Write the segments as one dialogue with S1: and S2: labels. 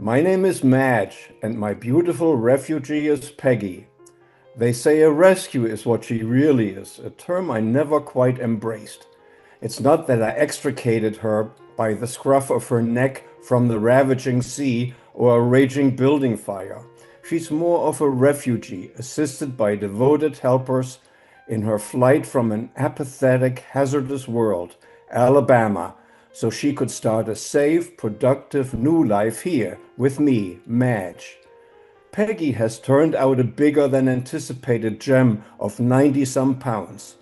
S1: My name is Madge, and my beautiful refugee is Peggy. They say a rescue is what she really is, a term I never quite embraced. It's not that I extricated her by the scruff of her neck from the ravaging sea or a raging building fire. She's more of a refugee, assisted by devoted helpers in her flight from an apathetic, hazardous world, Alabama, so she could start a safe, productive new life here with me, Madge. Peggy has turned out a bigger than anticipated gem of 90 some pounds.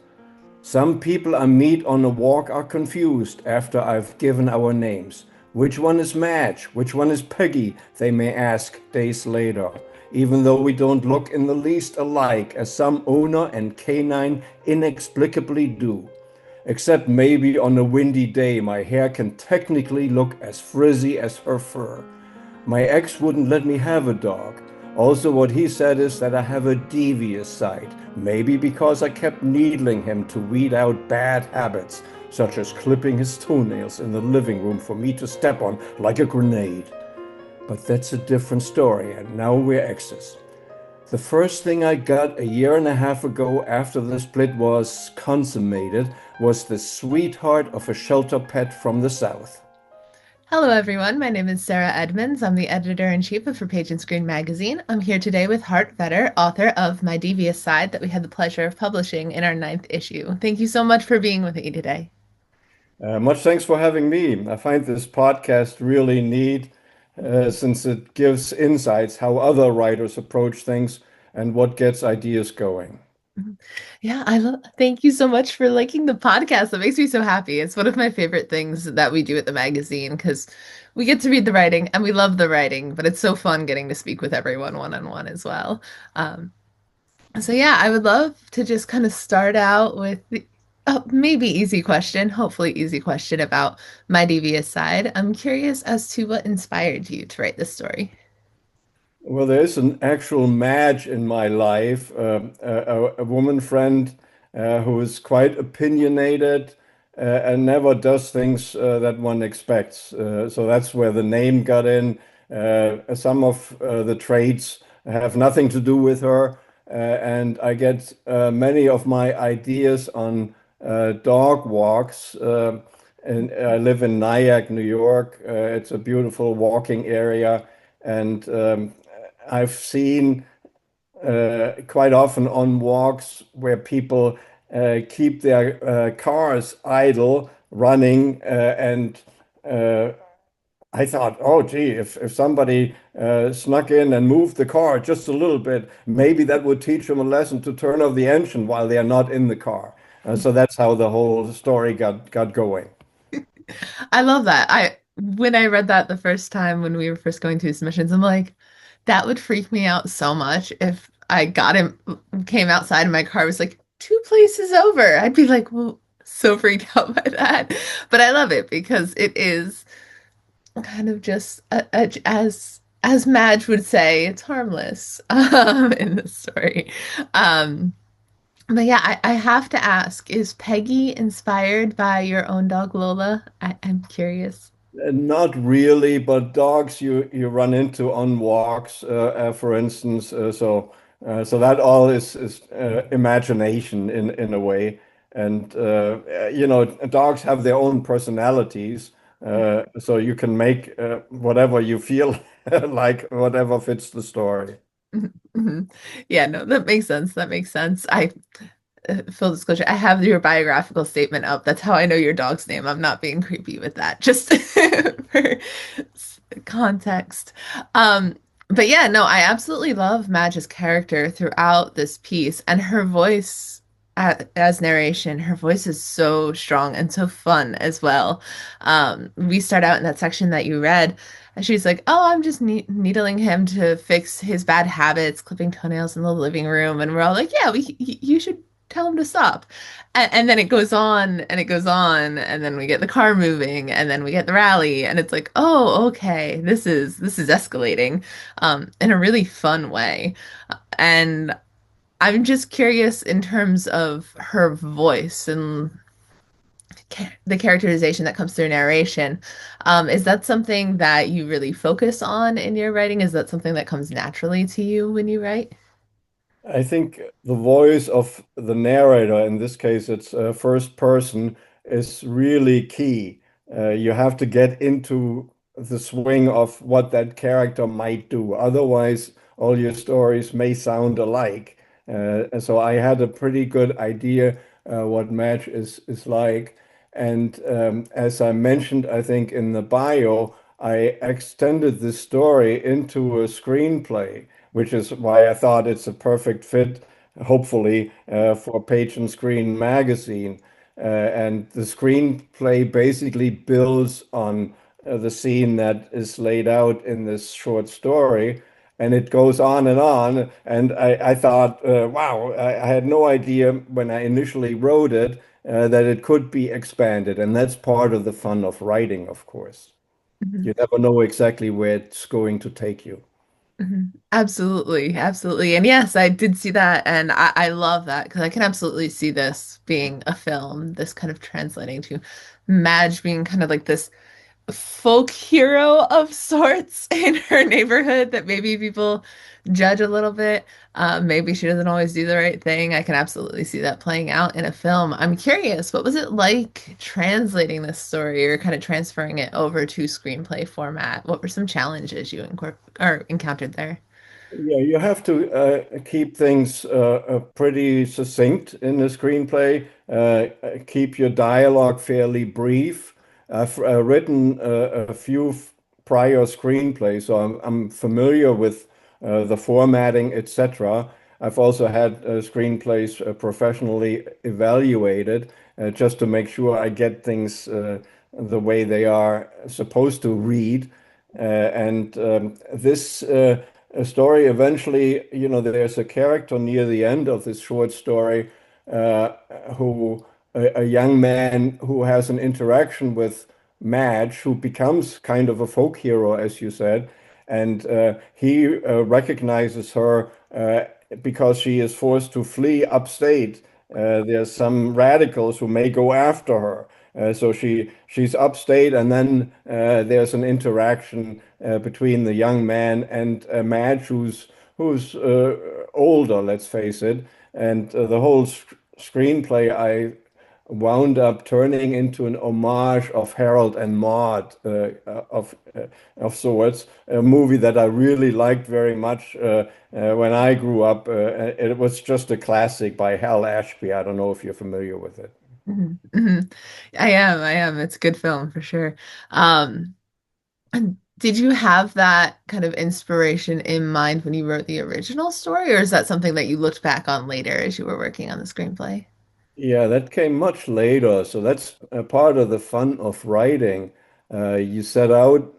S1: Some people I meet on a walk are confused after I've given our names. Which one is Madge? Which one is Peggy? They may ask days later, even though we don't look in the least alike, as some owner and canine inexplicably do. Except maybe on a windy day, my hair can technically look as frizzy as her fur. My ex wouldn't let me have a dog. Also, what he said is that I have a devious side, maybe because I kept needling him to weed out bad habits, such as clipping his toenails in the living room for me to step on like a grenade. But that's a different story, and now we're exes. The first thing I got a year and a half ago after the split was consummated was the sweetheart of a shelter pet from the South.
S2: Hello, everyone. My name is Sarah Edmonds. I'm the editor-in-chief of For Page and Screen magazine. I'm here today with Hart Vetter, author of My Devious Side that we had the pleasure of publishing in our ninth issue. Thank you so much for being with me today.
S1: Much thanks for having me. I find this podcast really neat since it gives insights how other writers approach things and what gets ideas going.
S2: Yeah, I love. Thank you so much for liking the podcast. That makes me so happy. It's one of my favorite things that we do at the magazine because we get to read the writing and we love the writing, but it's so fun getting to speak with everyone one-on-one as well. Um, So yeah, I would love to just kind of start out with maybe easy question, hopefully easy question about My Devious Side. I'm curious as to what inspired you to write this story.
S1: Well, there is an actual match in my life, a woman friend who is quite opinionated and never does things that one expects. So that's where the name got in. Some of the traits have nothing to do with her, and I get many of my ideas on dog walks. And I live in Nyack, New York. It's a beautiful walking area, and I've seen quite often on walks where people keep their cars idle, running, and I thought, oh, gee, if somebody snuck in and moved the car just a little bit, maybe that would teach them a lesson to turn off the engine while they are not in the car. So that's how the whole story got going.
S2: I love that. I when I read that the first time when we were first going through submissions, I'm like, that would freak me out so much if I got him came outside and my car was like two places over. I'd be like, well, so freaked out by that. But I love it because it is kind of just as Madge would say, it's harmless in the story. Um, but yeah, I have to ask, is Peggy inspired by your own dog Lola? I'm curious.
S1: Not really, but dogs you run into on walks, for instance. So that all is imagination in a way, and dogs have their own personalities, so you can make whatever you feel like, whatever fits the story.
S2: Mhm. Yeah, no, that makes sense. That makes sense. I full disclosure, I have your biographical statement up. That's how I know your dog's name. I'm not being creepy with that, just for context. Um, but yeah, no, I absolutely love Madge's character throughout this piece and her voice as narration. Her voice is so strong and so fun as well. We start out in that section that you read, and she's like, "Oh, I'm just needling him to fix his bad habits, clipping toenails in the living room." And we're all like, "Yeah, you should tell him to stop." And then it goes on and it goes on, and then we get the car moving, and then we get the rally, and it's like, "Oh, okay, this is escalating, in a really fun way." And I'm just curious in terms of her voice and the characterization that comes through narration. Is that something that you really focus on in your writing? Is that something that comes naturally to you when you write?
S1: I think the voice of the narrator, in this case, it's first person, is really key. You have to get into the swing of what that character might do. Otherwise, all your stories may sound alike. So I had a pretty good idea what Match is like. And as I mentioned, I think in the bio, I extended the story into a screenplay, which is why I thought it's a perfect fit, hopefully, for Page and Screen magazine. And the screenplay basically builds on the scene that is laid out in this short story. And it goes on and on. And I thought, wow, I had no idea when I initially wrote it that it could be expanded. And that's part of the fun of writing, of course.
S2: Mhm.
S1: You never know exactly where it's going to take you.
S2: Mhm. Absolutely, absolutely. And yes, I did see that, and I love that because I can absolutely see this being a film, this kind of translating to Madge being kind of like this folk hero of sorts in her neighborhood that maybe people judge a little bit. Maybe she doesn't always do the right thing. I can absolutely see that playing out in a film. I'm curious, what was it like translating this story or kind of transferring it over to screenplay format? What were some challenges you or encountered there?
S1: Yeah, you have to keep things pretty succinct in the screenplay. Keep your dialogue fairly brief. I've written a few prior screenplays, so I'm familiar with the formatting, etc. I've also had screenplays professionally evaluated just to make sure I get things the way they are supposed to read. And this story eventually, there's a character near the end of this short story uh, who, a young man who has an interaction with Madge, who becomes kind of a folk hero, as you said. And he recognizes her because she is forced to flee upstate. There's some radicals who may go after her. So she's upstate, and then there's an interaction between the young man and Madge, who's older, let's face it, and the whole screenplay I wound up turning into an homage of Harold and Maude of sorts, a movie that I really liked very much when I grew up. It was just a classic by Hal Ashby. I don't know if you're familiar with it.
S2: Mhm. Mhm. I am. It's a good film for sure. Um, and did you have that kind of inspiration in mind when you wrote the original story, or is that something that you looked back on later as you were working on the screenplay?
S1: Yeah, that came much later. So that's a part of the fun of writing. You set out,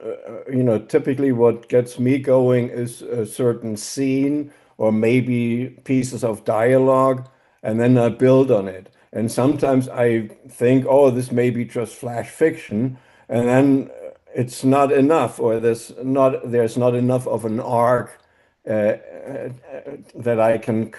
S1: typically what gets me going is a certain scene or maybe pieces of dialogue, and then I build on it. And sometimes I think, oh, this may be just flash fiction, and then it's not enough, or there's not enough of an arc that I can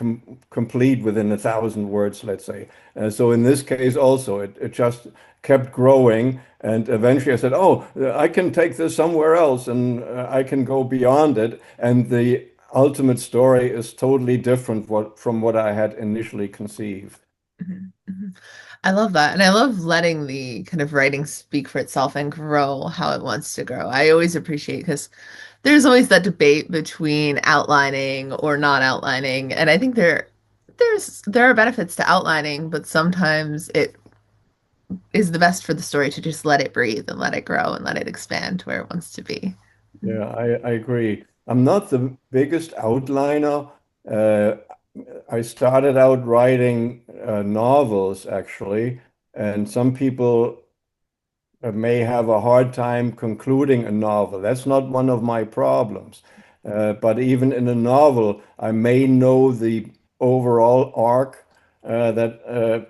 S1: complete within 1,000 words, let's say. So in this case also, it just kept growing. And eventually I said, oh, I can take this somewhere else and I can go beyond it. And the ultimate story is totally different from what I had initially conceived.
S2: Mhm. Mhm. I love that. And I love letting the kind of writing speak for itself and grow how it wants to grow. I always appreciate because there's always that debate between outlining or not outlining. And I think there are benefits to outlining, but sometimes it is the best for the story to just let it breathe and let it grow and let it expand to where it wants to be.
S1: Yeah, I agree. I'm not the biggest outliner. Uh, I started out writing novels, actually, and some people may have a hard time concluding a novel. That's not one of my problems. But even in a novel, I may know the overall arc that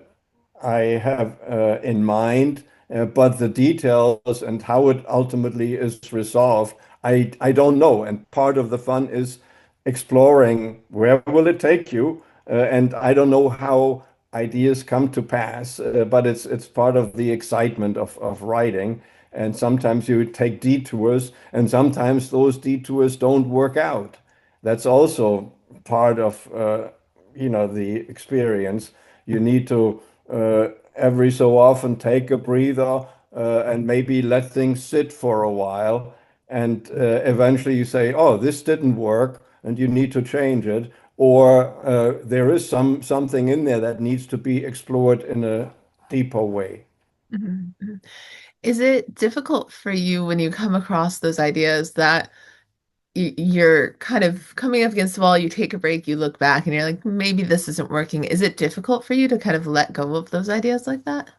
S1: I have in mind, but the details and how it ultimately is resolved, I don't know. And part of the fun is exploring where will it take you, and I don't know how. ideas come to pass, but it's part of the excitement of writing. And sometimes you take detours, and sometimes those detours don't work out. That's also part of the experience. You need to every so often take a breather and maybe let things sit for a while, and eventually you say, "Oh, this didn't work," and you need to change it, or there is something in there that needs to be explored in a deeper way.
S2: Mhm, mhm. Is it difficult for you when you come across those ideas that you're kind of coming up against the wall, you take a break, you look back, and you're like, maybe this isn't working. Is it difficult for you to kind of let go of those ideas like that?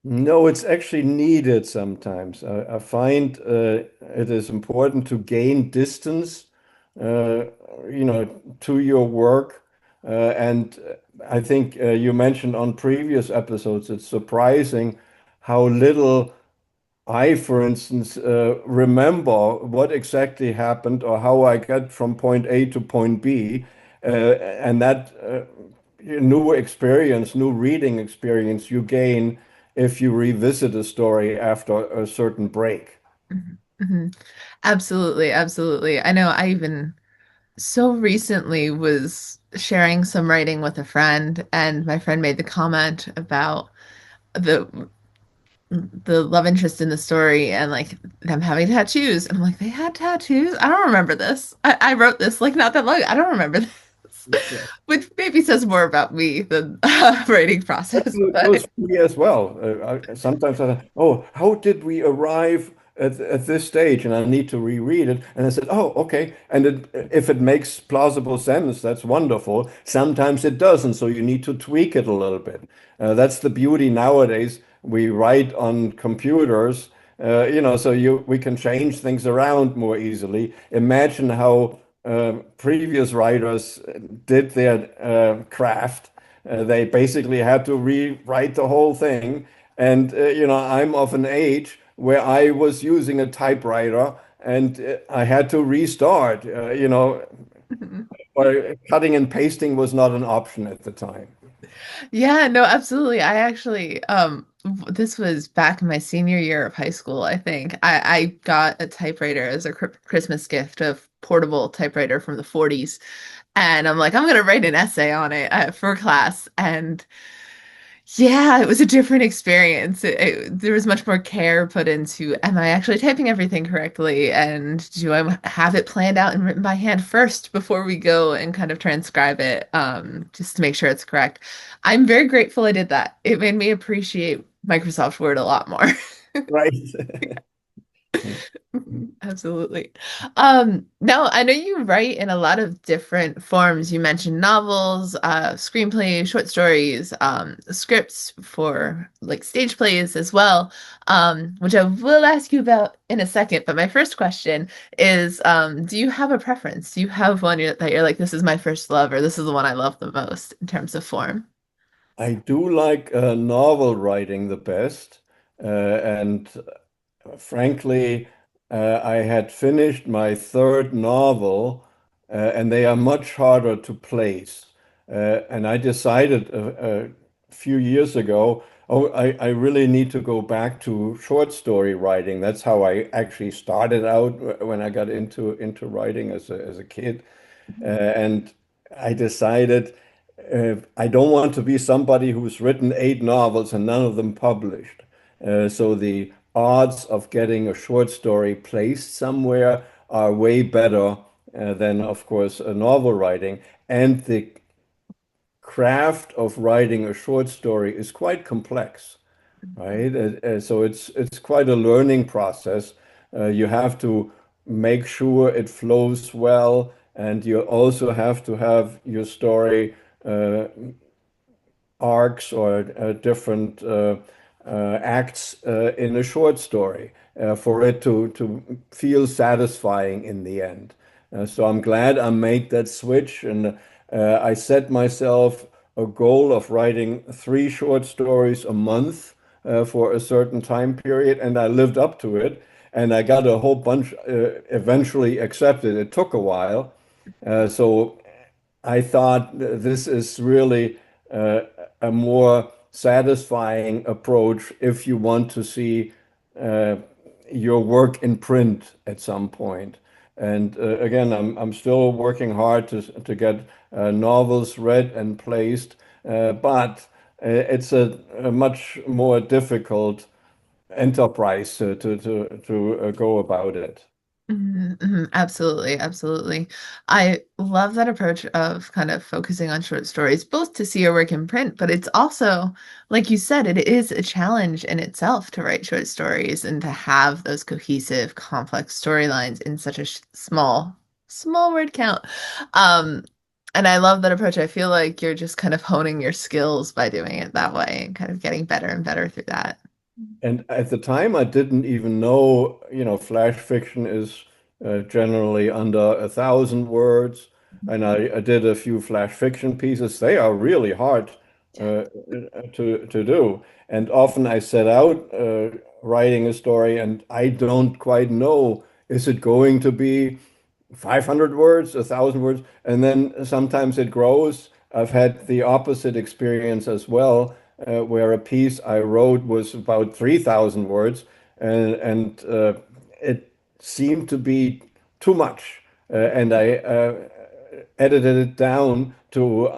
S1: No, it's actually needed sometimes. I find it is important to gain distance, uh, to your work. And I think you mentioned on previous episodes, it's surprising how little for instance, remember what exactly happened or how I got from point A to point B. And that new experience, new reading experience you gain if you revisit a story after a certain break.
S2: Mhm, mhm. Absolutely, absolutely. I know I even so recently was sharing some writing with a friend, and my friend made the comment about the the love interest in the story and like them having tattoos. And I'm like, they had tattoos? I don't remember this. I wrote this like not that long. I don't remember this.
S1: Yeah.
S2: Which maybe says more about me than writing process.
S1: It goes
S2: But
S1: for me as well. Sometimes I thought, oh, how did we arrive at this stage? And I need to reread it. And I said, oh, okay. And if it makes plausible sense, that's wonderful. Sometimes it doesn't, so you need to tweak it a little bit. That's the beauty nowadays. We write on computers, so we can change things around more easily. Imagine how previous writers did their craft. They basically had to rewrite the whole thing. And, I'm of an age where I was using a typewriter and I had to restart, or cutting and pasting was not an option at the time.
S2: yeah, no, absolutely. I actually, this was back in my senior year of high school, I think. I got a typewriter as a Christmas gift, a portable typewriter from the 40s. And I'm like, I'm gonna write an essay on it for class. And yeah, it was a different experience. There was much more care put into, am I actually typing everything correctly? And do I have it planned out and written by hand first before we go and kind of transcribe it, just to make sure it's correct? I'm very grateful I did that. It made me appreciate Microsoft Word a lot more.
S1: Right.
S2: Absolutely. Now I know you write in a lot of different forms. You mentioned novels, screenplays, short stories, scripts for like stage plays as well, which I will ask you about in a second. But my first question is, do you have a preference? Do you have one that you're like, this is my first love, or this is the one I love the most in terms of form?
S1: I do like novel writing the best. And frankly, I had finished my third novel, and they are much harder to place. And I decided a few years ago, oh, I really need to go back to short story writing. That's how I actually started out when I got into writing as a kid. And I decided I don't want to be somebody who's written 8 novels and none of them published. So the odds of getting a short story placed somewhere are way better than, of course, a novel writing. And the craft of writing a short story is quite complex, right? So it's quite a learning process. You have to make sure it flows well, and you also have to have your story uh, arcs or different acts in a short story for it to feel satisfying in the end. So I'm glad I made that switch, and I set myself a goal of writing 3 short stories a month for a certain time period, and I lived up to it. And I got a whole bunch eventually accepted. It took a while. So I thought this is really uh, a more satisfying approach if you want to see uh, your work in print at some point. And again, I'm still working hard to get novels read and placed, but it's a much more difficult enterprise to go about it.
S2: Absolutely, absolutely. I love that approach of kind of focusing on short stories, both to see your work in print, but it's also, like you said, it is a challenge in itself to write short stories and to have those cohesive, complex storylines in such a small word count. Um, and I love that approach. I feel like you're just kind of honing your skills by doing it that way and kind of getting better and better through that.
S1: And at the time, I didn't even know, flash fiction is generally under 1,000 words. And I did a few flash fiction pieces. They are really hard to do. And often I set out writing a story and I don't quite know, is it going to be 500 words, 1,000 words, and then sometimes it grows. I've had the opposite experience as well, where a piece I wrote was about 3,000 words, and it seemed to be too much, and I edited it down to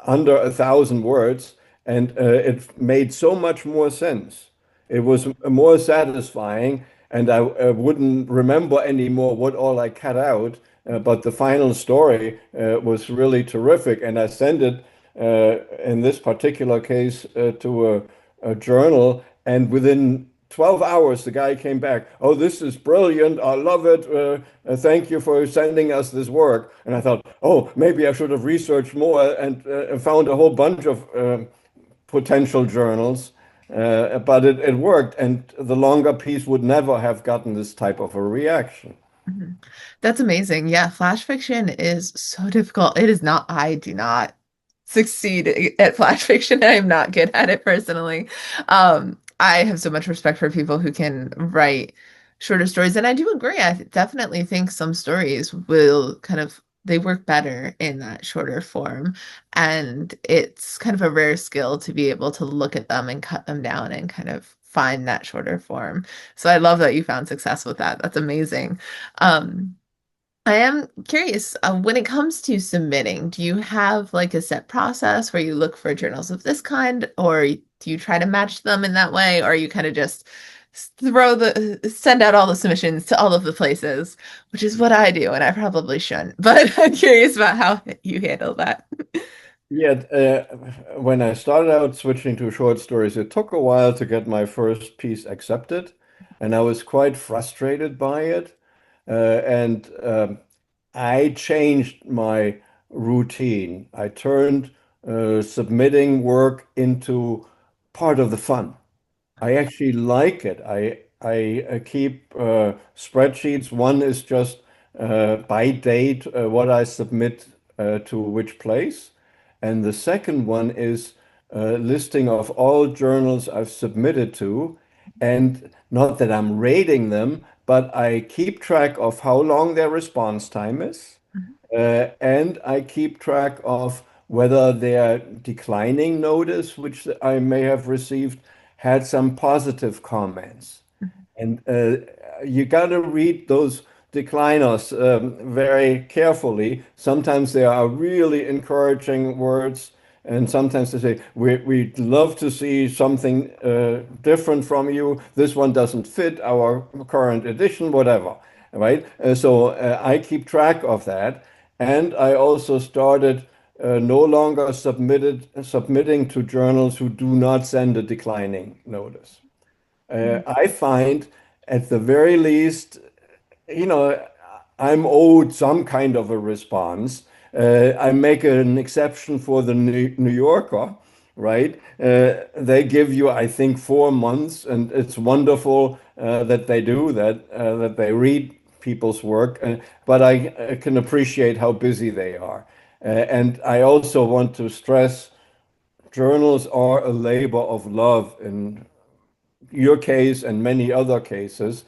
S1: under 1,000 words, and it made so much more sense. It was more satisfying, and I wouldn't remember anymore what all I cut out. But the final story was really terrific, and I sent it in this particular case to a journal, and within 12 hours the guy came back. Oh, this is brilliant! I love it. Thank you for sending us this work. And I thought, oh, maybe I should have researched more and found a whole bunch of potential journals. But it worked, and the longer piece would never have gotten this type of a reaction.
S2: Mhm. That's amazing. Yeah, flash fiction is so difficult. It is not, I do not succeed at flash fiction. I'm not good at it personally. I have so much respect for people who can write shorter stories, and I do agree. I definitely think some stories will kind of they work better in that shorter form, and it's kind of a rare skill to be able to look at them and cut them down and kind of find that shorter form. So I love that you found success with that. That's amazing. Um, I am curious, when it comes to submitting, do you have like a set process where you look for journals of this kind, or do you try to match them in that way, or you kind of just send out all the submissions to all of the places, which is what I do, and I probably shouldn't, but I'm curious about how you handle that.
S1: Yeah, when I started out switching to short stories, it took a while to get my first piece accepted, and I was quite frustrated by it. And I changed my routine. I turned submitting work into part of the fun. I actually like it. I keep spreadsheets. One is just by date what I submit to which place, and the second one is a listing of all journals I've submitted to, and not that I'm rating them, but I keep track of how long their response time is. And I keep track of whether their declining notice, which I may have received, had some positive comments. And you got to read those decliners very carefully. Sometimes there are really encouraging words, and sometimes they say, we'd love to see something different from you. This one doesn't fit our current edition, whatever. Right? So I keep track of that. And I also started no longer submitting to journals who do not send a declining notice. I find at the very least, you know, I'm owed some kind of a response. I make an exception for the New Yorker, right? They give you, I think, 4 months, and it's wonderful that they do that, that they read people's work. But I can appreciate how busy they are. And I also want to stress journals are a labor of love in your case and many other cases.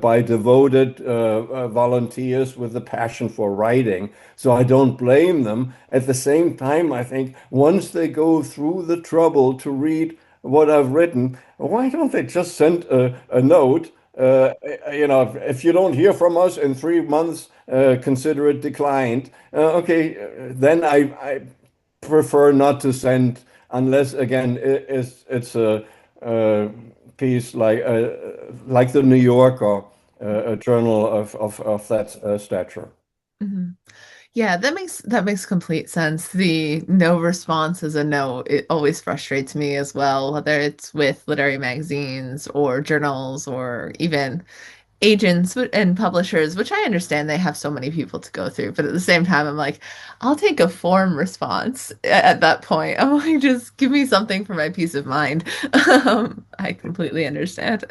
S1: by devoted volunteers with a passion for writing. So I don't blame them. At the same time, I think once they go through the trouble to read what I've written, why don't they just send a note? If you don't hear from us in 3 months, consider it declined. Okay, then I prefer not to send unless again it's a piece like the New Yorker, a journal of that stature.
S2: Mhm. Yeah, that makes complete sense. The no response is a no. It always frustrates me as well, whether it's with literary magazines or journals or even agents and publishers, which I understand they have so many people to go through, but at the same time, I'm like, I'll take a form response at that point. I'm like, just give me something for my peace of mind. I completely understand.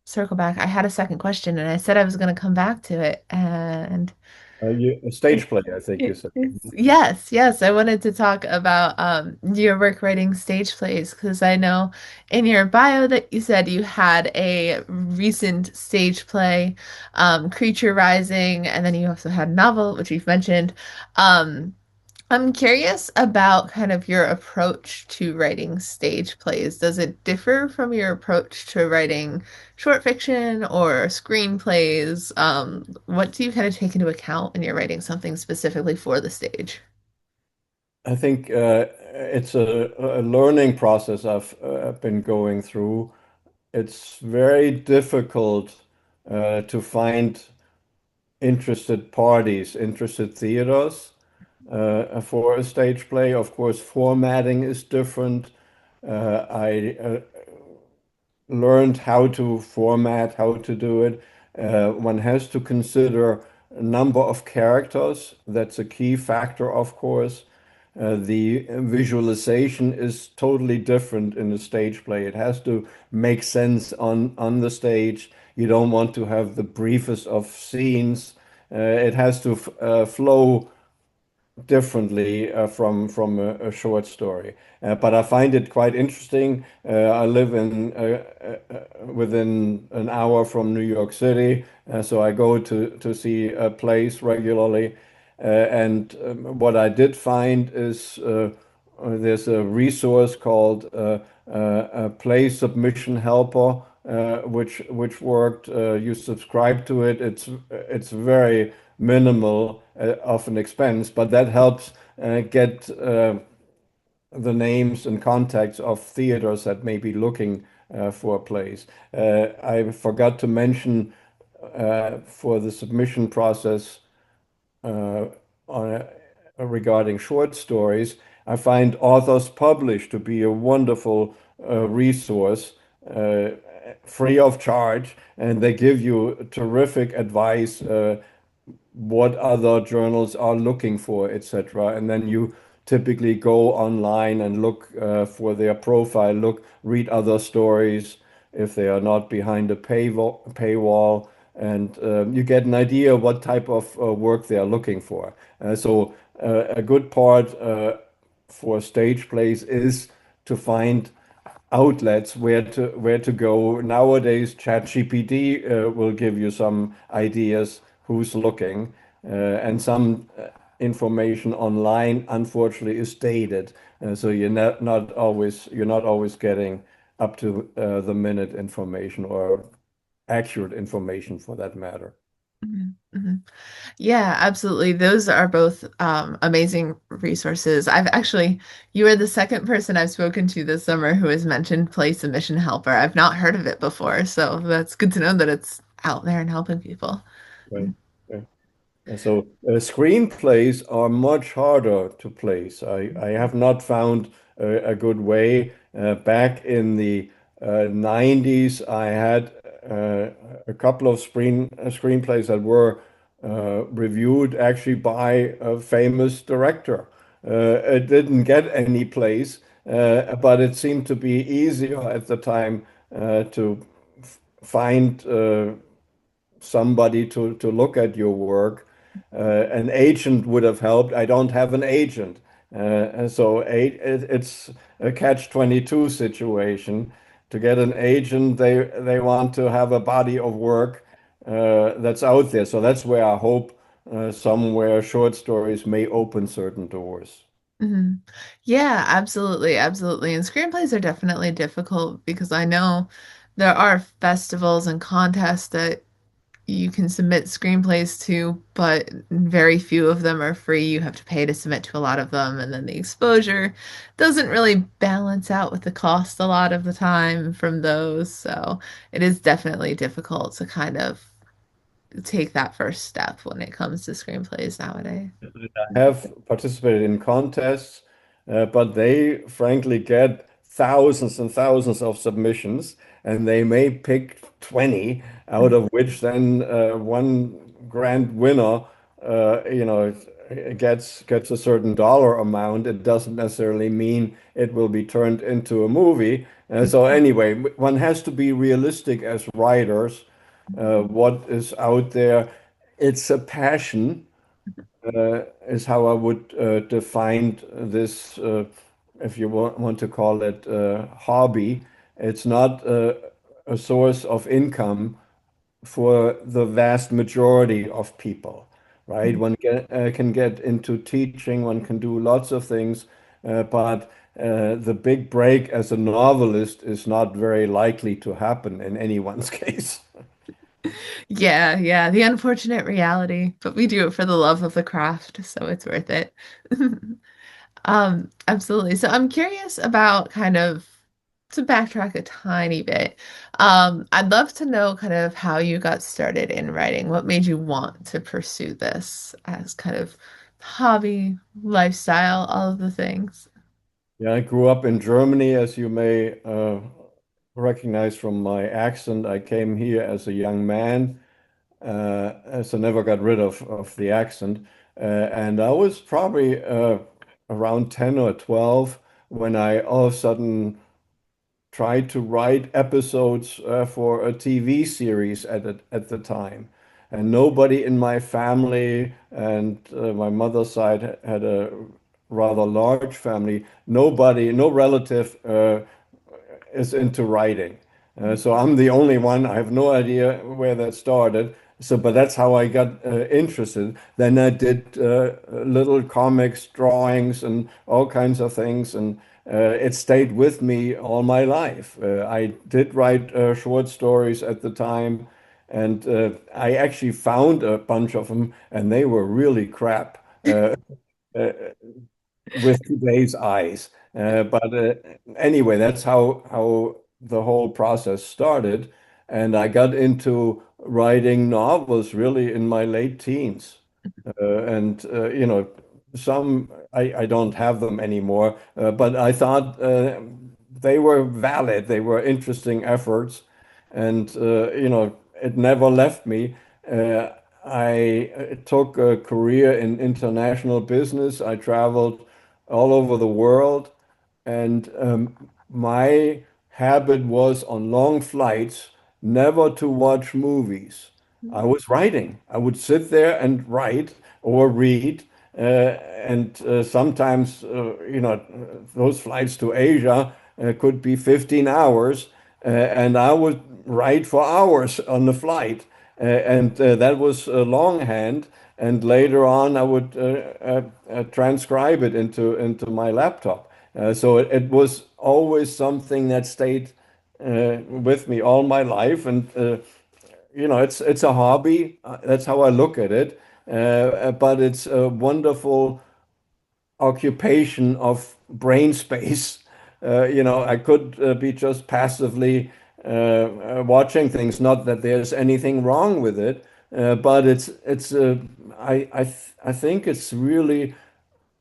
S2: Circle back. I had a second question and I said I was going to come back to it. And
S1: A stage play, I think you said.
S2: yes, yes. I wanted to talk about your work writing stage plays because I know in your bio that you said you had a recent stage play, Creature Rising, and then you also had a novel, which you've mentioned. Um, I'm curious about kind of your approach to writing stage plays. Does it differ from your approach to writing short fiction or screenplays? What do you kind of take into account when you're writing something specifically for the stage?
S1: I think it's a learning process I've been going through. It's very difficult to find interested parties, interested theaters for a stage play. Of course, formatting is different. I learned how to format, how to do it. One has to consider a number of characters. That's a key factor, of course. The visualization is totally different in a stage play. It has to make sense on the stage. You don't want to have the briefest of scenes. It has to flow differently from a short story. But I find it quite interesting. I live in within an hour from New York City, so I go to see a place regularly. And what I did find is there's a resource called a Play Submission Helper, which worked. You subscribe to it. It's very minimal of an expense, but that helps get the names and contacts of theaters that may be looking for a place. I forgot to mention for the submission process uh, on, regarding short stories, I find Authors Published to be a wonderful resource, uh, free of charge, and they give you terrific advice. What other journals are looking for, etc. And then you typically go online and look for their profile, read other stories if they are not behind a paywall, and you get an idea what type of work they are looking for. A good part for stage plays is to find outlets where to go. Nowadays, ChatGPT will give you some ideas who's looking, and some information online, unfortunately, is dated. So you're not always getting up to the minute information or accurate information for that matter.
S2: Mhm, mhm. Yeah, absolutely. Those are both amazing resources. You are the second person I've spoken to this summer who has mentioned Play Submission Helper. I've not heard of it before, so that's good to know that it's out there and helping people.
S1: Right. Screenplays are much harder to place. I have not found a good way. Back in the 90s, I had a couple of screenplays that were reviewed actually by a famous director. It didn't get any place, but it seemed to be easier at the time to find somebody to look at your work. An agent would have helped. I don't have an agent. It's a catch-22 situation to get an agent, they want to have a body of work that's out there. So that's where I hope somewhere short stories may open certain doors.
S2: Mhm. Yeah, absolutely, absolutely. And screenplays are definitely difficult because I know there are festivals and contests that you can submit screenplays to, but very few of them are free. You have to pay to submit to a lot of them, and then the exposure doesn't really balance out with the cost a lot of the time from those. So it is definitely difficult to kind of take that first step when it comes to screenplays nowadays.
S1: Have participated in contests, but they frankly get thousands and thousands of submissions, and they may pick 20, out of which then one grand winner, gets a certain dollar amount. It doesn't necessarily mean it will be turned into a movie. So anyway, one has to be realistic as writers. What is out there? It's a passion is how I would define this, if you want to call it hobby. It's not a source of income for the vast majority of people, right? Can get into teaching, one can do lots of things, but the big break as a novelist is not very likely to happen in anyone's case.
S2: Yeah, yeah, the unfortunate reality, but we do it for the love of the craft, so it's worth it. Absolutely. So I'm curious about kind of to backtrack a tiny bit. I'd love to know kind of how you got started in writing. What made you want to pursue this as kind of hobby, lifestyle, all of the things?
S1: Yeah, I grew up in Germany, as you may recognize from my accent. I came here as a young man, so never got rid of the accent. And I was probably around 10 or 12 when I all of a sudden tried to write episodes for a TV series at the time. And nobody in my family and my mother's side had a rather large family. Nobody, no relative is into writing. So I'm the only one. I have no idea where that started. So, but that's how I got interested. Then I did little comics, drawings, and all kinds of things, and it stayed with me all my life. I did write short stories at the time, and I actually found a bunch of them, and they were really crap. Uh, with today's eyes. But anyway, that's how the whole process started. And I got into writing novels really in my late teens. And some I don't have them anymore, but I thought they were valid. They were interesting efforts, and it never left me. Uh, I took a career in international business. I traveled all over the world, and my habit was on long flights never to watch movies. I was writing. I would sit there and write or read. And sometimes, those flights to Asia could be 15 hours, and I would write for hours on the flight. And that was longhand. And later on, I would transcribe it into my laptop. So it was always something that stayed with me all my life. And it's a hobby. That's how I look at it. But it's a wonderful occupation of brain space. I could be just passively watching things. Not that there's anything wrong with it, but I think it's really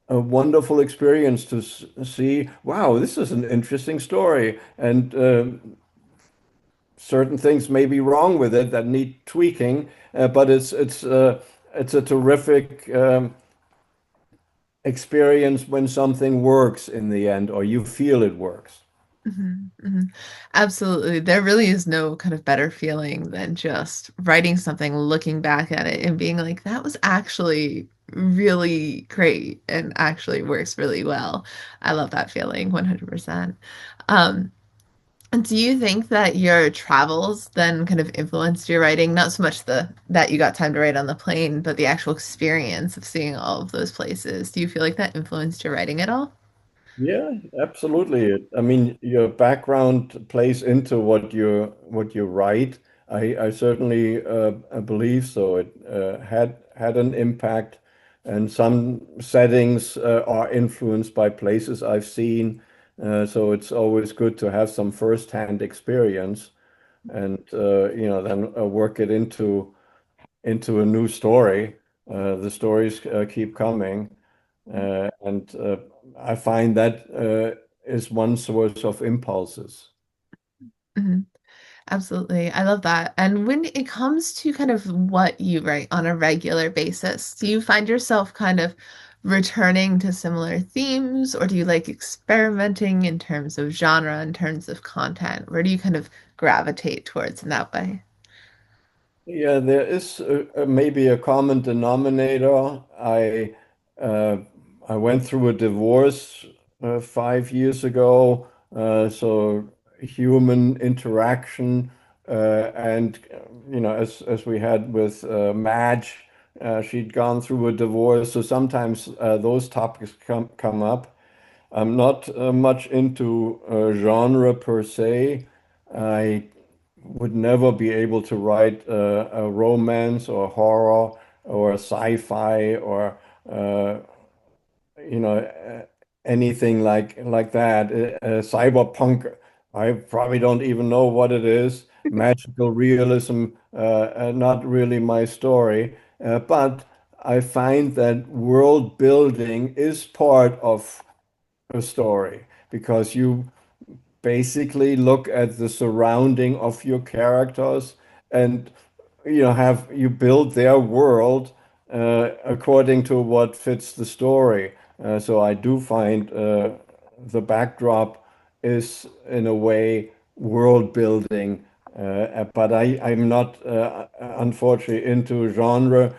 S1: a wonderful experience to see. Wow, this is an interesting story, and certain things may be wrong with it that need tweaking, but it's a terrific experience when something works in the end, or you feel it works.
S2: Mhm, mhm. Absolutely. There really is no kind of better feeling than just writing something, looking back at it, and being like, that was actually really great and actually works really well. I love that feeling 100%. Um, Do you think that your travels then kind of influenced your writing? Not so much the that you got time to write on the plane, but the actual experience of seeing all of those places. Do you feel like that influenced your writing at all?
S1: Yeah, absolutely. I mean, your background plays into what you write. I certainly believe so. It had an impact, and some settings are influenced by places I've seen. So it's always good to have some firsthand experience, and then work it into a new story. The stories keep coming. And I find that is one source of impulses.
S2: Mhm. Absolutely. I love that. And when it comes to kind of what you write on a regular basis, do you find yourself kind of returning to similar themes, or do you like experimenting in terms of genre, in terms of content? Where do you kind of gravitate towards in that way?
S1: Yeah, there is maybe a common denominator. Uh, I went through a divorce 5 years ago, so human interaction, and as we had with Madge, she'd gone through a divorce, so sometimes those topics come up. I'm not much into genre per se. I would never be able to write a romance or horror or sci-fi or uh, anything like that. Cyberpunk, I probably don't even know what it is. Magical realism, not really my story. But I find that world building is part of a story because you basically look at the surrounding of your characters and have you build their world according to what fits the story. So I do find the backdrop is in a way world building, but I'm not unfortunately into genre.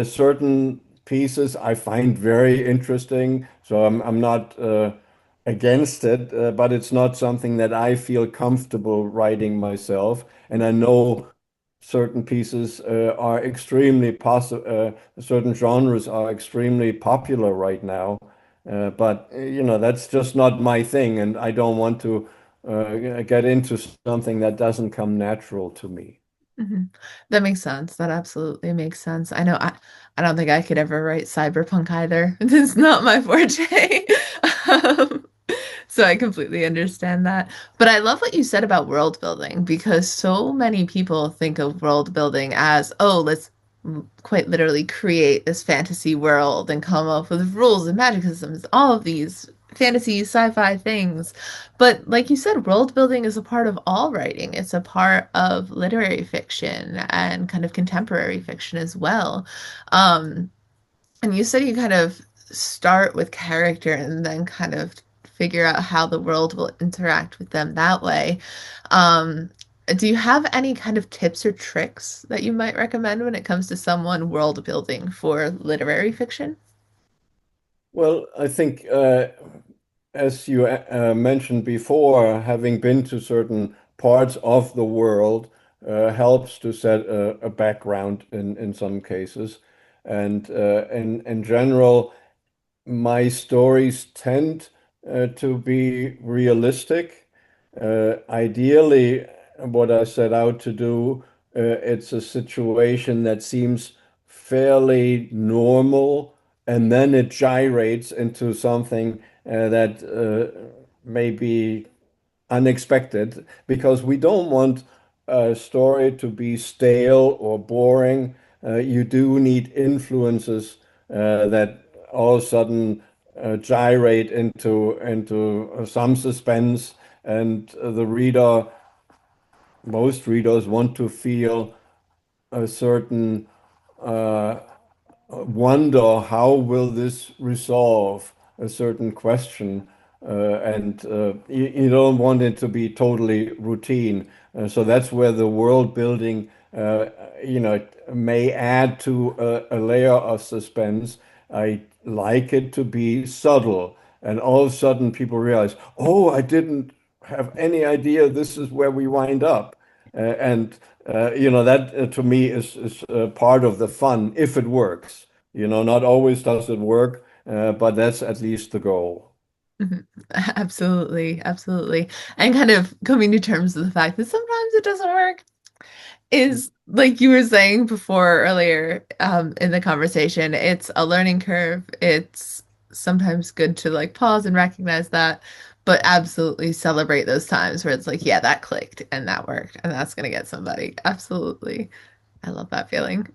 S1: Certain pieces I find very interesting, so I'm not against it, but it's not something that I feel comfortable writing myself. And I know certain pieces are extremely possible, certain genres are extremely popular right now. But that's just not my thing, and I don't want to get into something that doesn't come natural to me.
S2: Mhm. That makes sense. That absolutely makes sense. I don't think I could ever write cyberpunk either. It's not my forte. Um, so I completely understand that. But I love what you said about world building because so many people think of world building as, oh, let's quite literally create this fantasy world and come up with rules and magic systems, all of these fantasy sci-fi things. But like you said, world building is a part of all writing. It's a part of literary fiction and kind of contemporary fiction as well. Um, and you said you kind of start with character and then kind of figure out how the world will interact with them that way. Um, do you have any kind of tips or tricks that you might recommend when it comes to someone world building for literary fiction?
S1: Well, I think as you mentioned before, having been to certain parts of the world helps to set a background in some cases. And in general, my stories tend to be realistic. Ideally, what I set out to do, it's a situation that seems fairly normal, and then it gyrates into something that may be unexpected because we don't want a story to be stale or boring. You do need influences that all of a sudden gyrate into some suspense, and the reader, most readers want to feel a certain uh, wonder how will this resolve a certain question, and you don't want it to be totally routine. So that's where the world building, may add to a layer of suspense. I like it to be subtle, and all of a sudden people realize, oh, I didn't. have any idea this is where we wind up. And you know that to me is part of the fun if it works. You know, not always does it work, but that's at least the goal.
S2: Mhm. Absolutely, absolutely. And kind of coming to terms with the fact that sometimes it doesn't work is like you were saying before earlier in the conversation, it's a learning curve. It's sometimes good to like pause and recognize that, but absolutely celebrate those times where it's like, yeah, that clicked and that worked and that's gonna get somebody. Absolutely. I love that feeling.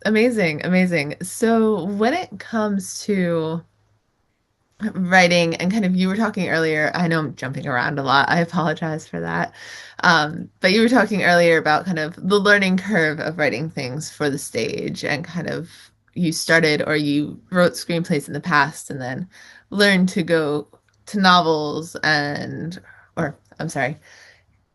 S2: Amazing, amazing. So when it comes to writing and kind of you were talking earlier, I know I'm jumping around a lot. I apologize for that. But you were talking earlier about kind of the learning curve of writing things for the stage and kind of you started or you wrote screenplays in the past and then learned to go to novels and or I'm sorry,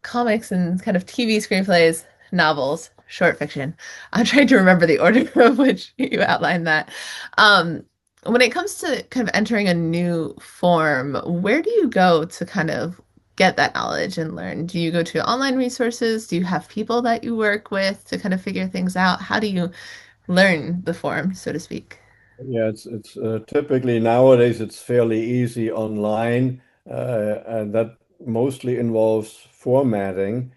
S2: comics and kind of TV screenplays, novels, short fiction. I'm trying to remember the order of which you outlined that. Um, when it comes to kind of entering a new form, where do you go to kind of get that knowledge and learn? Do you go to online resources? Do you have people that you work with to kind of figure things out? How do you learn the form, so to speak?
S1: Yeah, it's typically nowadays it's fairly easy online, and that mostly involves formatting.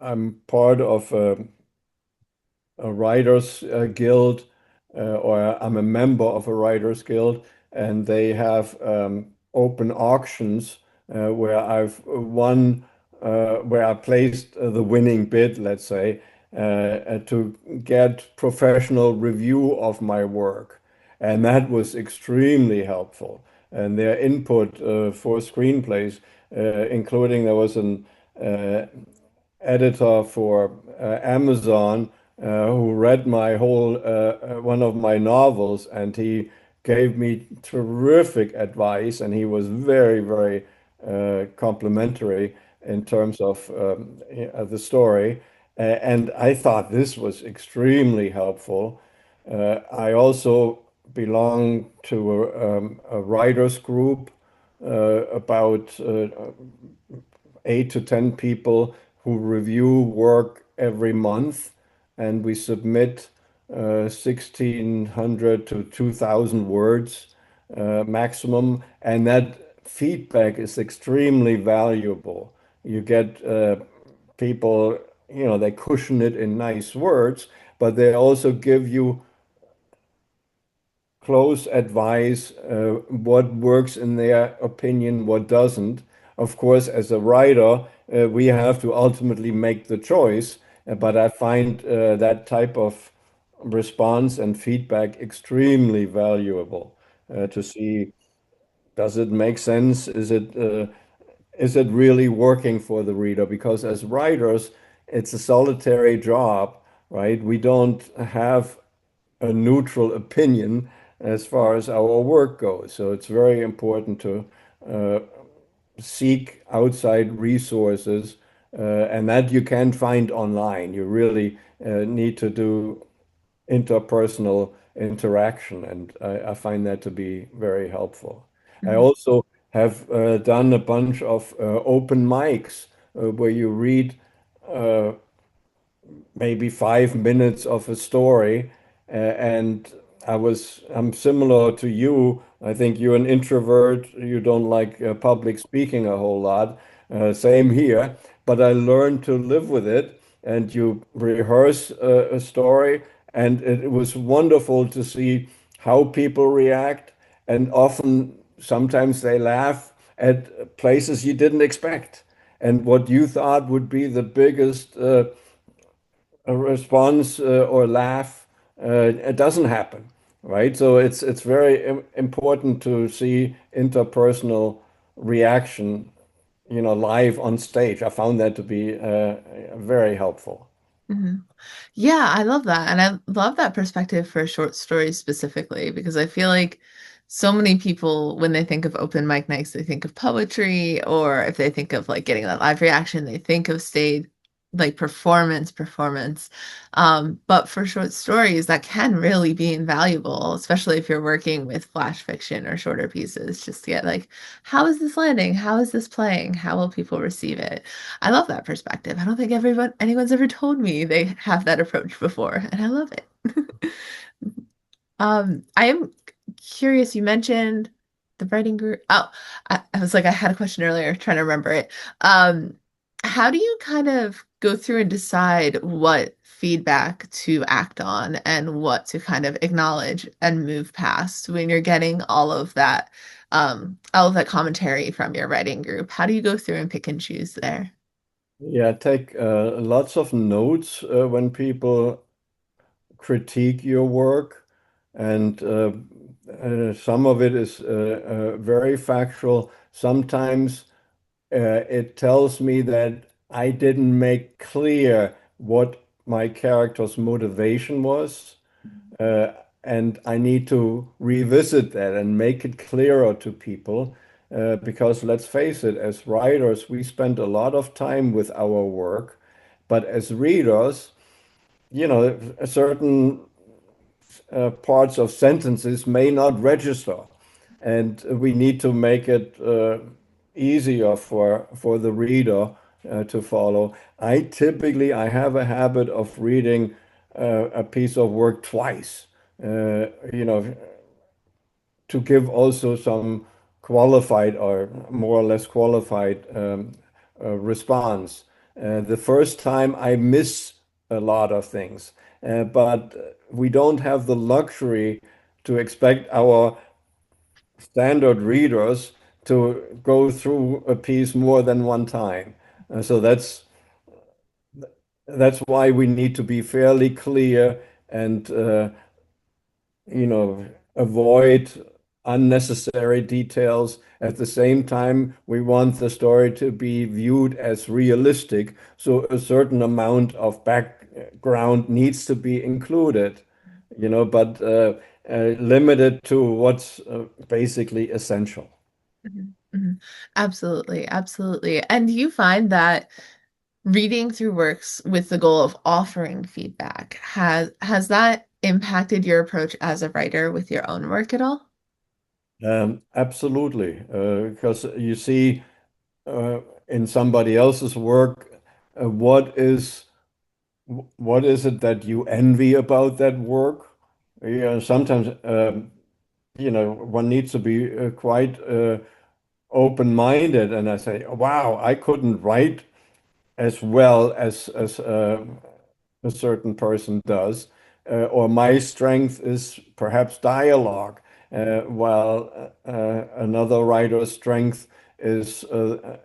S1: I'm part of a writers guild, or I'm a member of a writers guild, and they have open auctions where I placed the winning bid, let's say, to get professional review of my work, and that was extremely helpful. And their input for screenplays, including there was an uh, editor for Amazon who read my whole one of my novels, and he gave me terrific advice, and he was very, very complimentary in terms of the story. And I thought this was extremely helpful. I also belong to a writers group about 8 to 10 people who review work every month, and we submit 1,600 to 2,000 words maximum, and that feedback is extremely valuable. You get people, you know, they cushion it in nice words, but they also give you close advice, what works in their opinion, what doesn't. Of course, as a writer, we have to ultimately make the choice, but I find that type of response and feedback extremely valuable to see, does it make sense? Is it really working for the reader? Because as writers, it's a solitary job, right? We don't have a neutral opinion as far as our work goes. So it's very important to uh, seek outside resources, and that you can find online. You really need to do interpersonal interaction, and I find that to be very helpful. I
S2: Mhm.
S1: also have done a bunch of open mics where you read uh, maybe 5 minutes of a story. And I'm similar to you. I think you're an introvert. You don't like public speaking a whole lot. Same here. But I learned to live with it. And you rehearse a story. And it was wonderful to see how people react. And often, sometimes they laugh at places you didn't expect. And what you thought would be the biggest a response or laugh, it doesn't happen, right? So it's very important to see interpersonal reaction, you know, live on stage. I found that to be very helpful.
S2: Mhm. Yeah, I love that. And I love that perspective for short stories specifically because I feel like so many people, when they think of open mic nights, they think of poetry, or if they think of like getting that live reaction, they think of stage. like performance. But for short stories, that can really be invaluable, especially if you're working with flash fiction or shorter pieces, just to get like, how is this landing? How is this playing? How will people receive it? I love that perspective. I don't think anyone's ever told me they have that approach before, and I love it. I am curious, you mentioned the writing group. Oh, I was like, I had a question earlier, trying to remember it. Um, how do you kind of go through and decide what feedback to act on and what to kind of acknowledge and move past when you're getting all of that commentary from your writing group? How do you go through and pick and choose there?
S1: Yeah, take lots of notes when people critique your work, and some of it is very factual. Sometimes it tells me that I didn't make clear what my character's motivation was, uh, and I need to revisit that and make it clearer to people. Because let's face it, as writers, we spend a lot of time with our work, but as readers, certain parts of sentences may not register, and we need to make it easier for the reader to follow. I have a habit of reading a piece of work twice, you know, to give also some qualified or more or less qualified response. The first time I miss a lot of things, but we don't have the luxury to expect our standard readers to go through a piece more than one time. So that's why we need to be fairly clear and avoid unnecessary details. At the same time, we want the story to be viewed as realistic, so a certain amount of background needs to be included, but limited to what's basically essential.
S2: Mhm, mhm. Absolutely, absolutely. And do you find that reading through works with the goal of offering feedback has that impacted your approach as a writer with your own work at all?
S1: Absolutely, because you see uh, in somebody else's work, uh, what is what is it that you envy about that work? Sometimes one needs to be quite open-minded, and I say, "Wow, I couldn't write as well as a certain person does, or my strength is perhaps dialogue, while another writer's strength is, the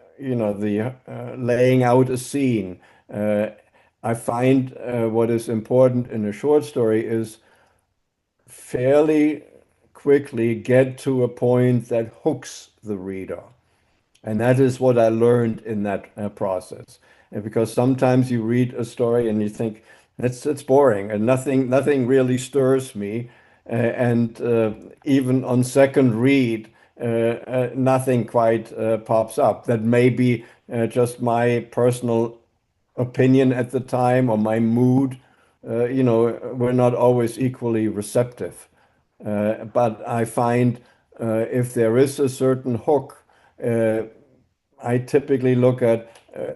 S1: laying out a scene." Uh, I find what is important in a short story is fairly quickly get to a point that hooks the reader. And that is what I learned in that process. And because sometimes you read a story and you think that's boring and nothing really stirs me. And even on second read, nothing quite pops up. That may be just my personal opinion at the time or my mood. We're not always equally receptive. But I find if there is a certain hook, uh, I typically look at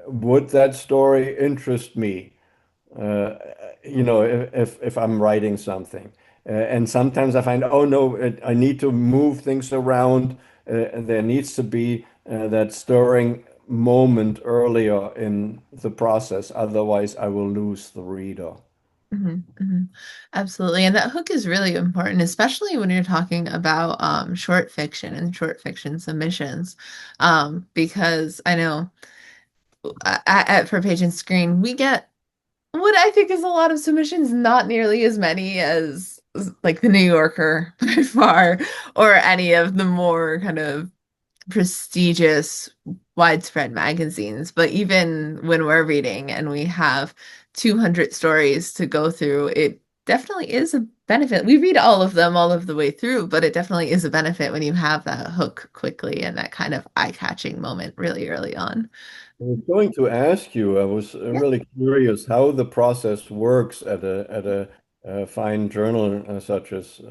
S1: would that story interest me? Uh, if I'm writing something. And sometimes I find, oh no, I need to move things around. There needs to be that stirring moment earlier in the process. Otherwise, I will lose the reader.
S2: Mhm, mhm. Absolutely. And that hook is really important, especially when you're talking about short fiction and short fiction submissions. Because I know for Page and Screen, we get what I think is a lot of submissions, not nearly as many as like the New Yorker by far, or any of the more kind of prestigious, widespread magazines. But even when we're reading and we have 200 stories to go through, definitely is a benefit. We read all of them all of the way through, but it definitely is a benefit when you have that hook quickly and that kind of eye-catching moment really early on.
S1: I was going to ask you, I was
S2: Yeah.
S1: really curious how the process works at a fine journal such as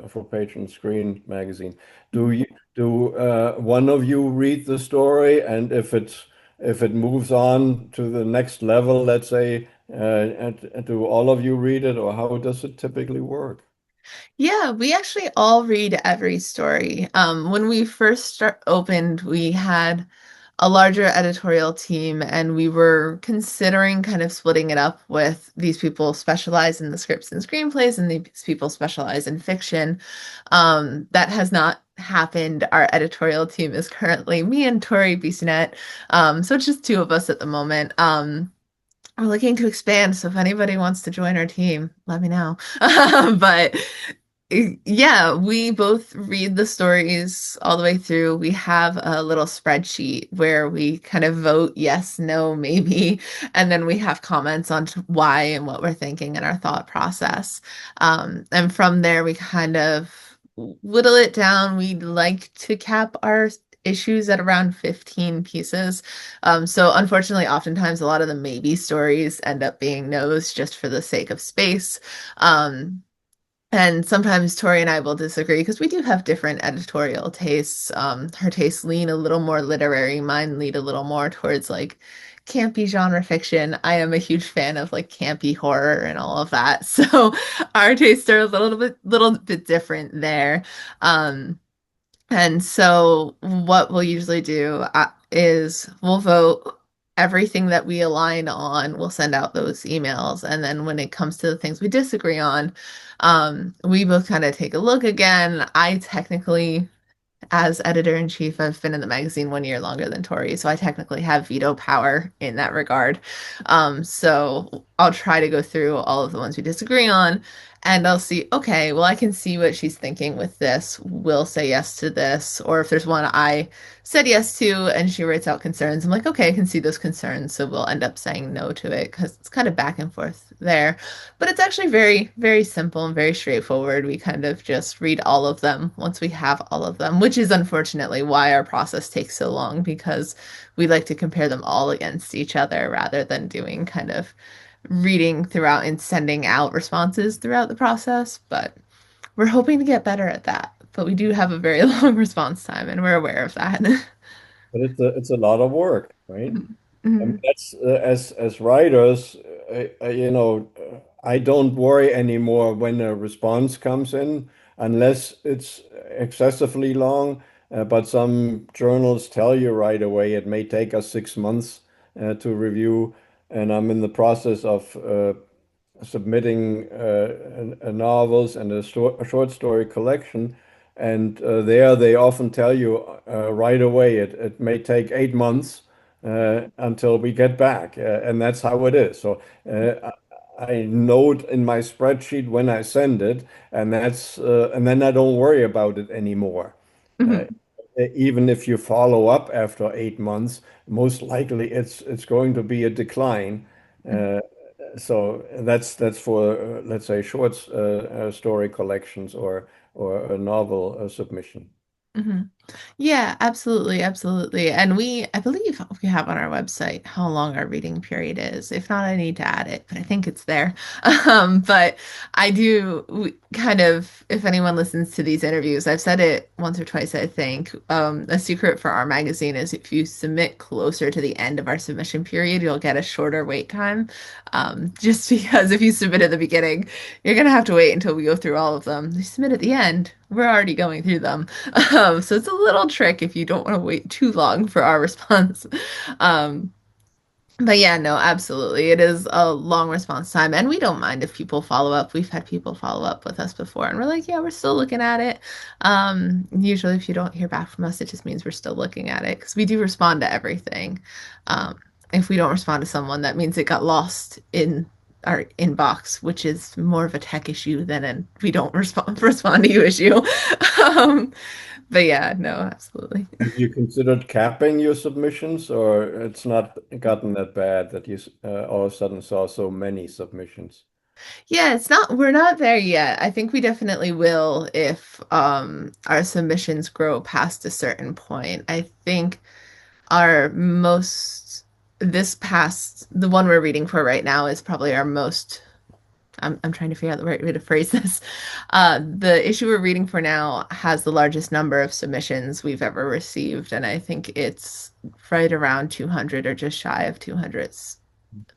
S1: For Page and Screen magazine. Do one of you read the story, and if it moves on to the next level, let's say, and do all of you read it, or how does it typically work?
S2: Yeah, we actually all read every story. When we first opened, we had a larger editorial team, and we were considering kind of splitting it up with these people specialize in the scripts and screenplays, and these people specialize in fiction. That has not happened. Our editorial team is currently me and Tori Bissonette. So it's just two of us at the moment. We're looking to expand, so if anybody wants to join our team, let me know. But yeah, we both read the stories all the way through. We have a little spreadsheet where we kind of vote yes, no, maybe, and then we have comments on why and what we're thinking and our thought process. And from there, we kind of whittle it down. We like to cap our issues at around 15 pieces. So unfortunately, oftentimes a lot of the maybe stories end up being no's just for the sake of space. Um, and sometimes Tori and I will disagree because we do have different editorial tastes. Her tastes lean a little more literary, mine lean a little more towards like campy genre fiction. I am a huge fan of like campy horror and all of that. So our tastes are a little bit different there. Um, and so, what we'll usually do is we'll vote everything that we align on. We'll send out those emails. And then, when it comes to the things we disagree on, we both kind of take a look again. I technically as editor in chief, I've been in the magazine 1 year longer than Tori, so I technically have veto power in that regard. So I'll try to go through all of the ones we disagree on, and I'll see, okay, well, I can see what she's thinking with this. We'll say yes to this. Or if there's one I said yes to and she writes out concerns, I'm like, okay, I can see those concerns. So we'll end up saying no to it because it's kind of back and forth there. But it's actually very, very simple and very straightforward. We kind of just read all of them once we have all of them, which is unfortunately why our process takes so long because we like to compare them all against each other rather than doing kind of reading throughout and sending out responses throughout the process. But we're hoping to get better at that. But we do have a very long response time, and we're aware of that.
S1: But it's a lot of work, right? I mean,
S2: Mhm.
S1: that's as writers, I don't worry anymore when a response comes in, unless it's excessively long. But some journals tell you right away it may take us 6 months to review, and I'm in the process of submitting novels and a short story collection. And there they often tell you right away it may take 8 months until we get back. And that's how it is. So I note in my spreadsheet when I send it, and then I don't worry about it anymore. Uh,
S2: Mhm.
S1: Even if you follow up after 8 months, most likely it's going to be a decline. Uh, so that's for let's say short story collections or a novel submission.
S2: Mhm. Yeah, absolutely, absolutely. And I believe we have on our website how long our reading period is. If not, I need to add it, but I think it's there. But I do kind of, if anyone listens to these interviews, I've said it once or twice, I think. A secret for our magazine is if you submit closer to the end of our submission period, you'll get a shorter wait time. Just because if you submit at the beginning, you're gonna have to wait until we go through all of them. You submit at the end, we're already going through them. So it's a little trick if you don't want to wait too long for our response. Um, but yeah, no, absolutely. It is a long response time, and we don't mind if people follow up. We've had people follow up with us before, and we're like, yeah, we're still looking at it. Usually, if you don't hear back from us, it just means we're still looking at it because we do respond to everything. Um, if we don't respond to someone, that means it got lost in our inbox, which is more of a tech issue than an we don't respond to you issue. Um, but yeah, no, absolutely.
S1: Have you considered capping your submissions, or it's not gotten that bad that you all of a sudden saw so many submissions?
S2: Yeah, we're not there yet. I think we definitely will if our submissions grow past a certain point. I think our most this past the one we're reading for right now is probably our most I'm trying to figure out the right way to phrase this. The issue we're reading for now has the largest number of submissions we've ever received, and I think it's right around 200 or just shy of 200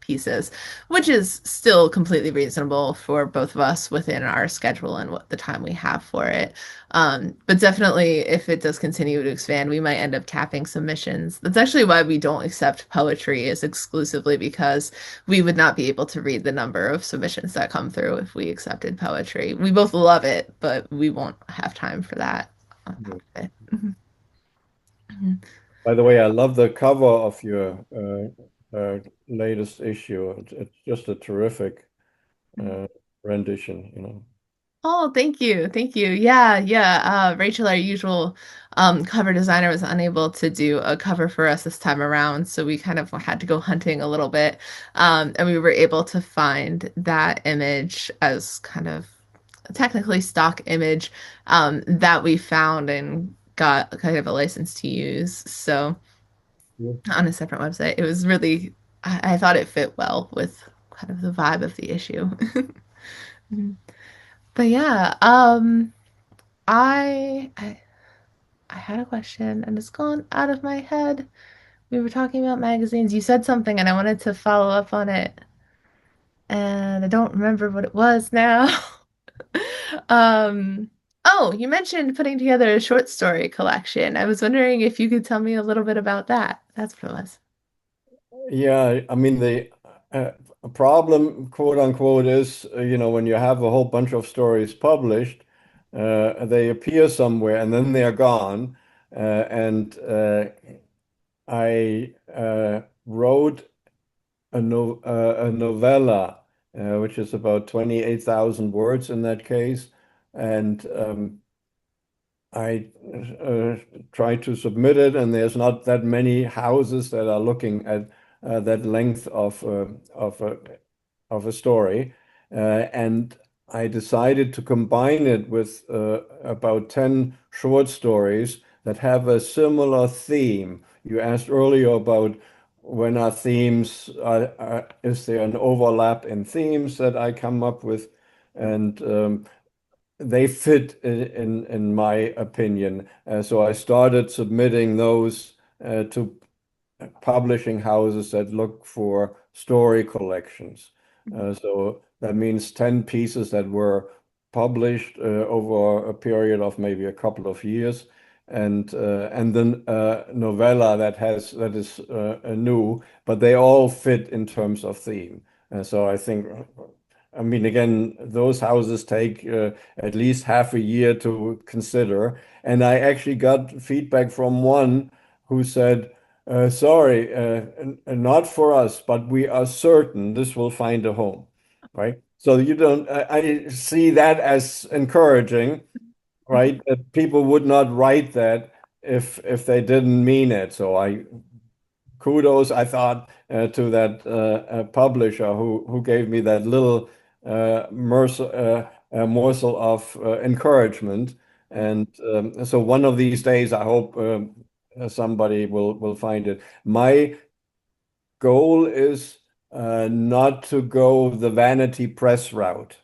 S2: pieces, which is still completely reasonable for both of us within our schedule and what the time we have for it. But definitely, if it does continue to expand, we might end up capping submissions. That's actually why we don't accept poetry is exclusively because we would not be able to read the number of submissions that come through if we accepted poetry. We both love it, but we won't have time for that on top of it. Mhm.
S1: By the way, I love the cover of your latest issue. It's just a terrific
S2: Mhm.
S1: uh, rendition, you know.
S2: Oh, thank you. Thank you. Yeah, yeah. Rachel, our usual cover designer, was unable to do a cover for us this time around, so we kind of had to go hunting a little bit. And we were able to find that image as kind of technically stock image that we found and got kind of a license to use. So
S1: Yeah.
S2: on a separate website, it was really, I thought it fit well with kind of the vibe of the issue. But yeah, I, I I had a question and it's gone out of my head. We were talking about magazines. You said something and I wanted to follow up on it, and I don't remember what it was now. Um, oh, you mentioned putting together a short story collection. I was wondering if you could tell me a little bit about that. That's what it was.
S1: Yeah, I mean the uh, problem, quote unquote, is when you have a whole bunch of stories published, they appear somewhere and then they're gone. And I wrote a novella, which is about 28,000 words in that case, and I tried to submit it, and there's not that many houses that are looking at that length of a of a story, and I decided to combine it with about 10 short stories that have a similar theme. You asked earlier about when are themes, is there an overlap in themes that I come up with? And they fit in my opinion. So I started submitting those to publishing houses that look for story collections. So that means 10 pieces that were published over a period of maybe a couple of years, and then a novella that is new, but they all fit in terms of theme. So I think, I mean, again, those houses take at least half a year to consider. And I actually got feedback from one who said, sorry, not for us, but we are certain this will find a home, right? So you don't, I see that as encouraging, right? That people would not write that if they didn't mean it. So I kudos, I thought, to that publisher who gave me that little morsel of encouragement. And so one of these days, I hope somebody will find it. My goal is not to go the vanity press route.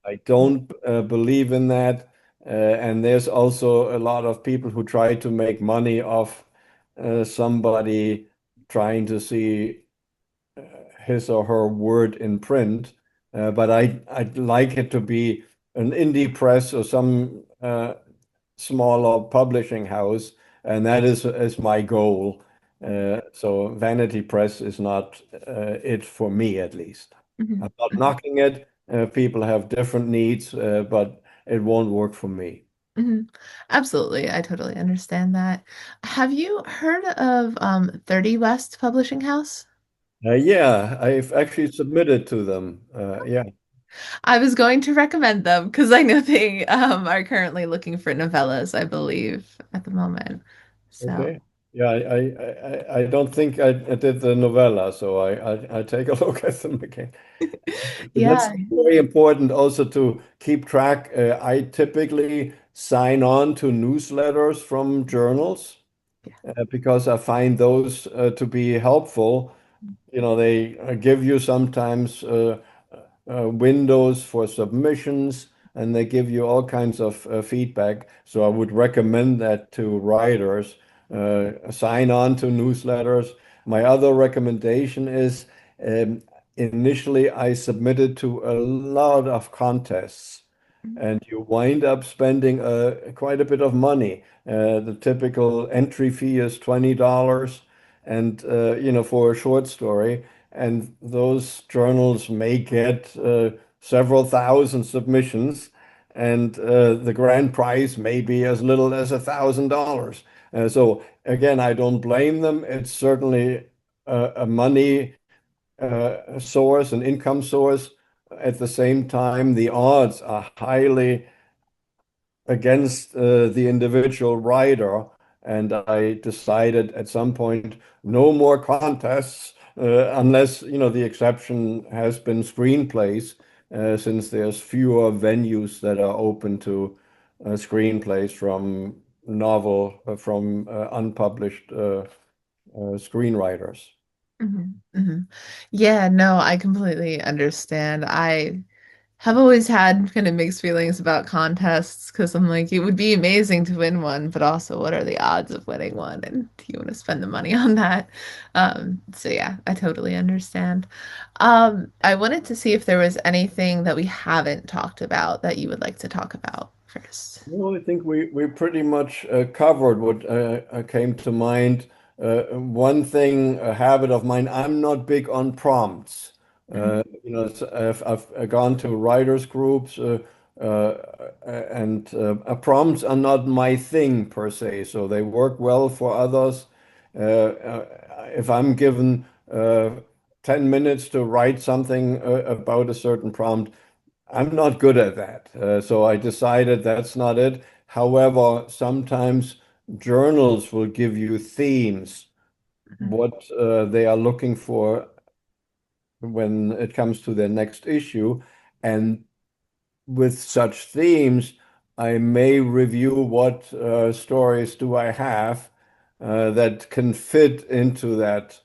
S1: I don't believe in that. And there's also a lot of people who try to make money off somebody trying to see his or her word in print. But I'd like it to be an indie press or some smaller publishing house, and that is my goal. So Vanity Press is not it for me, at least.
S2: Mhm.
S1: I'm not knocking it. People have different needs, but it won't work for me.
S2: Mhm. Absolutely. I totally understand that. Have you heard of 30 West Publishing House?
S1: Yeah, I've actually submitted to them. Yeah,
S2: I was going to recommend them because I know they are currently looking for novellas, I believe, at the moment. So,
S1: okay. Yeah, I don't think I did the novella, so I take a look at them again. That's
S2: Yeah.
S1: very important also to keep track. I typically sign on to newsletters from journals because I find those to be helpful. You know, they give you sometimes windows for submissions and they give you all kinds of feedback. So I would recommend that to writers. Sign on to newsletters. My other recommendation is um, initially I submitted to a lot of contests and you wind up spending quite a bit of money. The typical entry fee is $20 and for a short story. And those journals may get several thousand submissions, and the grand prize may be as little as $1,000. So again, I don't blame them. It's certainly a money source, an income source. At the same time, the odds are highly against the individual writer. And I decided at some point, no more contests unless, the exception has been screenplays, since there's fewer venues that are open to screenplays from unpublished screenwriters.
S2: Yeah, no, I completely understand. I have always had kind of mixed feelings about contests because I'm like, it would be amazing to win one, but also, what are the odds of winning one? And do you want to spend the money on that? So yeah, I totally understand. I wanted to see if there was anything that we haven't talked about that you would like to talk about first.
S1: Well, I think we pretty much covered what came to mind. One thing, a habit of mine, I'm not big on prompts. I've gone to writers groups, uh, and prompts are not my thing per se. So they work well for others. If I'm given 10 minutes to write something about a certain prompt, I'm not good at that. So I decided that's not it. However, sometimes journals will give you themes, what they are looking for when it comes to their next issue. And with such themes, I may review what stories do I have that can fit into that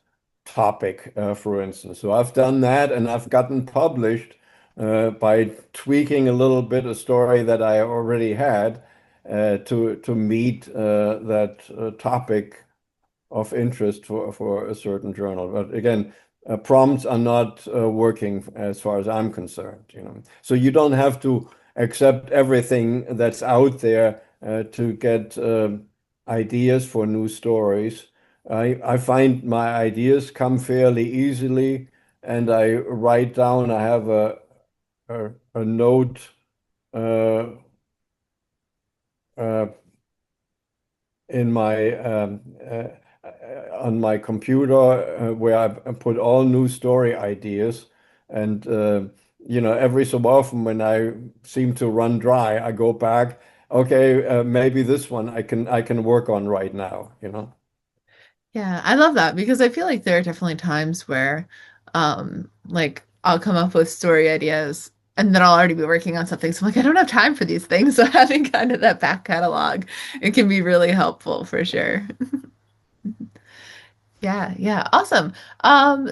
S1: topic, for instance. So I've done that and I've gotten published by tweaking a little bit a story that I already had to meet that topic of interest for a certain journal. But again, prompts are not working as far as I'm concerned. So you don't have to accept everything that's out there to get ideas for new stories. I find my ideas come fairly easily, and I write down. I have a note uh, uh, in my on my computer where I put all new story ideas and every so often when I seem to run dry I go back, okay, maybe this one I can work on right now.
S2: Yeah, I love that because I feel like there are definitely times where like I'll come up with story ideas and then I'll already be working on something. So I'm like, I don't have time for these things. So having kind of that back catalog, it can be really helpful for sure. Yeah, yeah, awesome.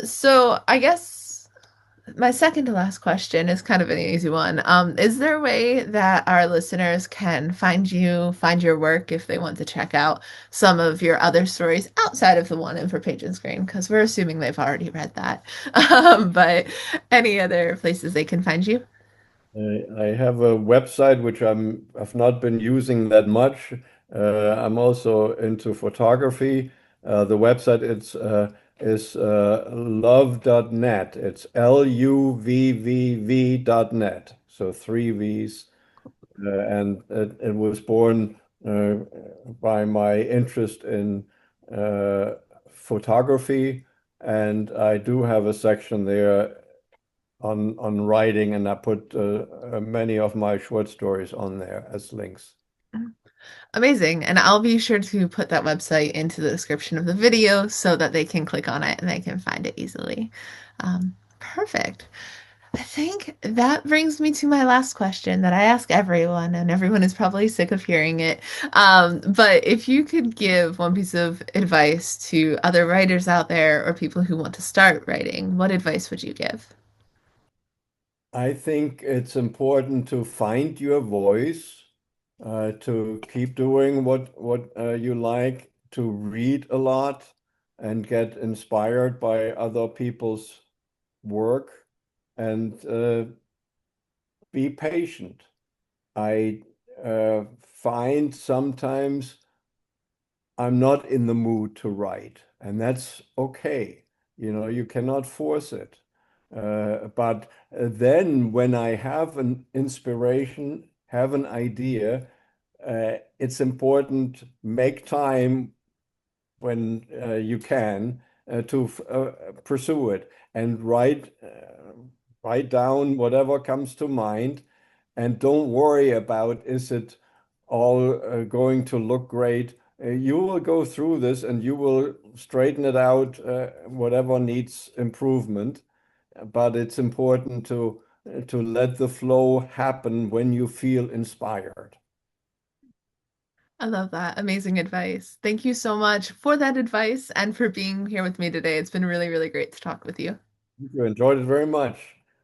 S2: So I guess my second to last question is kind of an easy one. Is there a way that our listeners can find you, find your work if they want to check out some of your other stories outside of the one in For Page and Screen? Because we're assuming they've already read that. But any other places they can find you?
S1: I have a website which I've not been using that much. I'm also into photography. The website is love.net. It's LUVVV.net. So three V's. And it was born uh, by my interest in uh, photography. And I do have a section there on writing, and I put many of my short stories on there as links.
S2: Amazing. And I'll be sure to put that website into the description of the video so that they can click on it and they can find it easily. Perfect. I think that brings me to my last question that I ask everyone, and everyone is probably sick of hearing it. But if you could give one piece of advice to other writers out there or people who want to start writing, what advice would you give?
S1: I think it's important to find your voice, to keep doing what you like, to read a lot and get inspired by other people's work, and be patient. I find sometimes I'm not in the mood to write, and that's okay. You know, you cannot force it. But then when I have an inspiration, have an idea, it's important make time when you can to pursue it and write down whatever comes to mind, and don't worry about is it all going to look great. You will go through this and you will straighten it out, whatever needs improvement. But it's important to let the flow happen when you feel inspired.
S2: I love that. Amazing advice. Thank you so much for that advice and for being here with me today. It's been really, really great to talk with you.
S1: You enjoyed it very much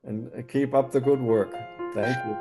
S1: and keep up the good work. Thank you.